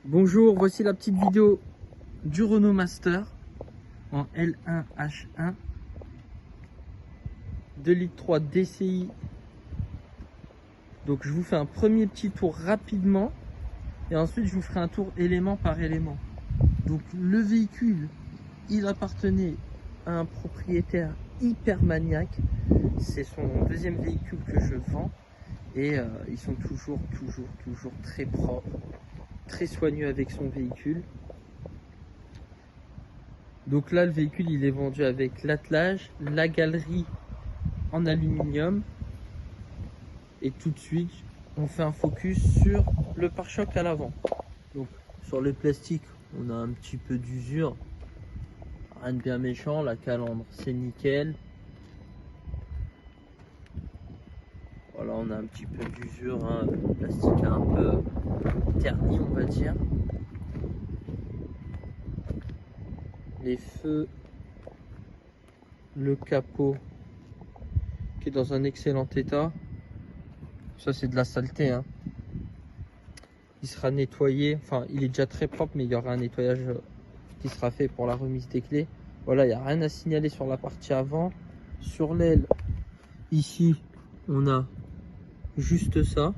Bonjour, voici la petite vidéo du Renault Master en L1H1 2,3 litres DCI. Donc je vous fais un premier petit tour rapidement et ensuite je vous ferai un tour élément par élément. Donc le véhicule, il appartenait à un propriétaire hyper maniaque. C'est son deuxième véhicule que je vends et ils sont toujours très propres, très soigneux avec son véhicule. Donc là, le véhicule, il est vendu avec l'attelage, la galerie en aluminium. Et tout de suite, on fait un focus sur le pare-choc à l'avant. Donc sur les plastiques, on a un petit peu d'usure. Rien de bien méchant, la calandre, c'est nickel. Voilà, on a un petit peu d'usure, hein. Le plastique un peu terni, on va dire. Les feux, le capot qui est dans un excellent état. Ça, c'est de la saleté, hein. Il sera nettoyé, enfin il est déjà très propre, mais il y aura un nettoyage qui sera fait pour la remise des clés. Voilà, il n'y a rien à signaler sur la partie avant. Sur l'aile, ici, on a juste ça.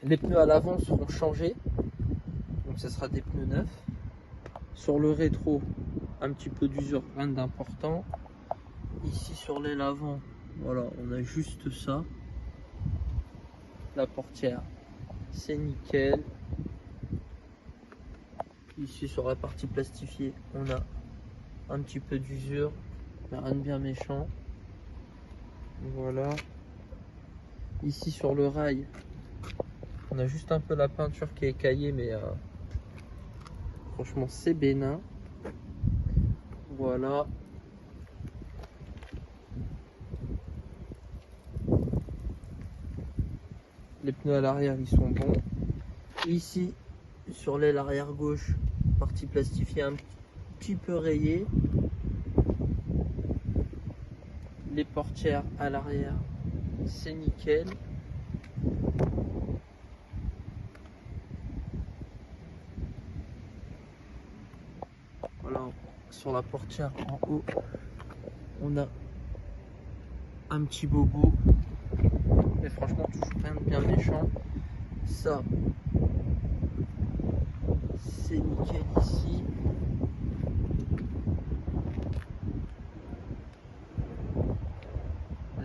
Les pneus à l'avant seront changés, donc ce sera des pneus neufs. Sur le rétro, un petit peu d'usure, rien d'important. Ici sur l'aile avant, voilà, on a juste ça. La portière, c'est nickel. Ici sur la partie plastifiée, on a un petit peu d'usure, mais rien de bien méchant. Voilà. Ici sur le rail, on a juste un peu la peinture qui est écaillée, mais franchement c'est bénin. Voilà. Les pneus à l'arrière, ils sont bons. Ici, sur l'aile arrière gauche, partie plastifiée un petit peu rayée. Les portières à l'arrière, c'est nickel. Voilà, sur la portière en haut, on a un petit bobo. Mais franchement, toujours rien de bien méchant. Ça, c'est nickel ici.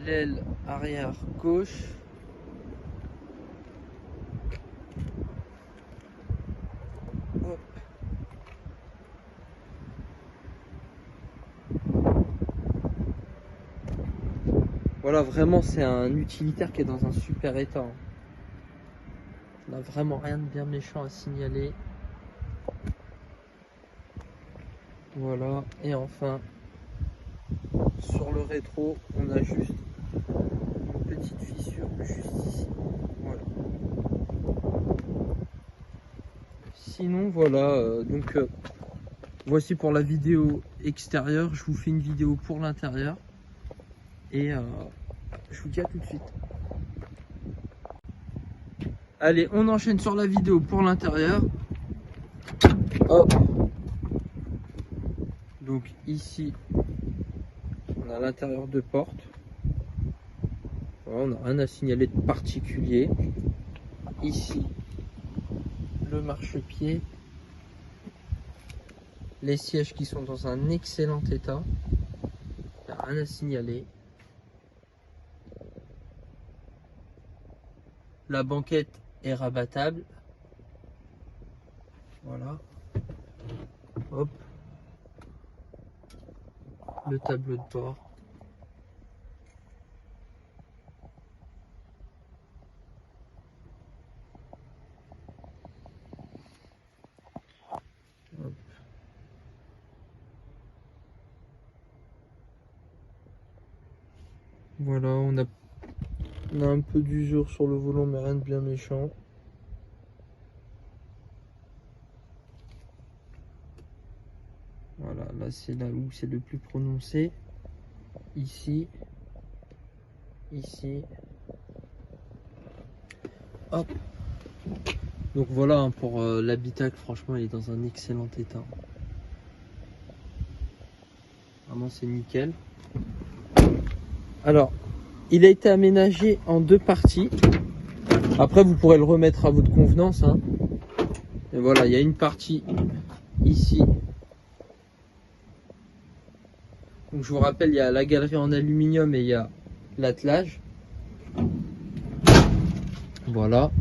L'aile arrière gauche. Hop. Voilà, vraiment, c'est un utilitaire qui est dans un super état. On n'a vraiment rien de bien méchant à signaler. Voilà, et enfin, sur le rétro, on a juste une petite fissure juste ici. Voilà. Sinon, voilà, voici pour la vidéo extérieure. Je vous fais une vidéo pour l'intérieur. Et je vous dis à tout de suite. Allez, on enchaîne sur la vidéo pour l'intérieur. Hop. Donc ici, on a l'intérieur de porte. Voilà, on n'a rien à signaler de particulier. Ici, le marchepied. Les sièges qui sont dans un excellent état. Il n'y a rien à signaler. La banquette est rabattable. Voilà. Hop. Le tableau de bord. Hop. Voilà, on a un peu d'usure sur le volant, mais rien de bien méchant. Voilà, là c'est là où c'est le plus prononcé. Ici. Ici. Hop. Donc voilà, hein, pour l'habitacle, franchement, il est dans un excellent état. Vraiment, c'est nickel. Alors, il a été aménagé en 2 parties. Après, vous pourrez le remettre à votre convenance, hein. Et voilà, il y a une partie ici. Donc, je vous rappelle, il y a la galerie en aluminium et il y a l'attelage. Voilà.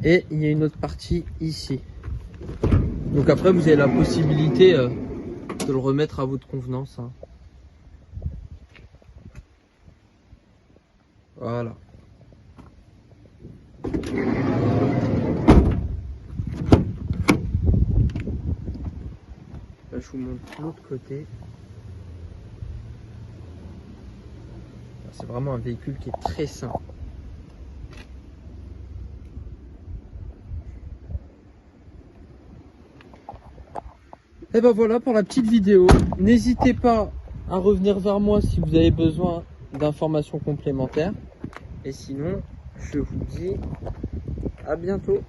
Et il y a une autre partie ici. Donc après, vous avez la possibilité de le remettre à votre convenance, hein. Voilà. Là, je vous montre l'autre côté. C'est vraiment un véhicule qui est très sain. Et ben voilà pour la petite vidéo. N'hésitez pas à revenir vers moi si vous avez besoin d'informations complémentaires. Et sinon, je vous dis à bientôt.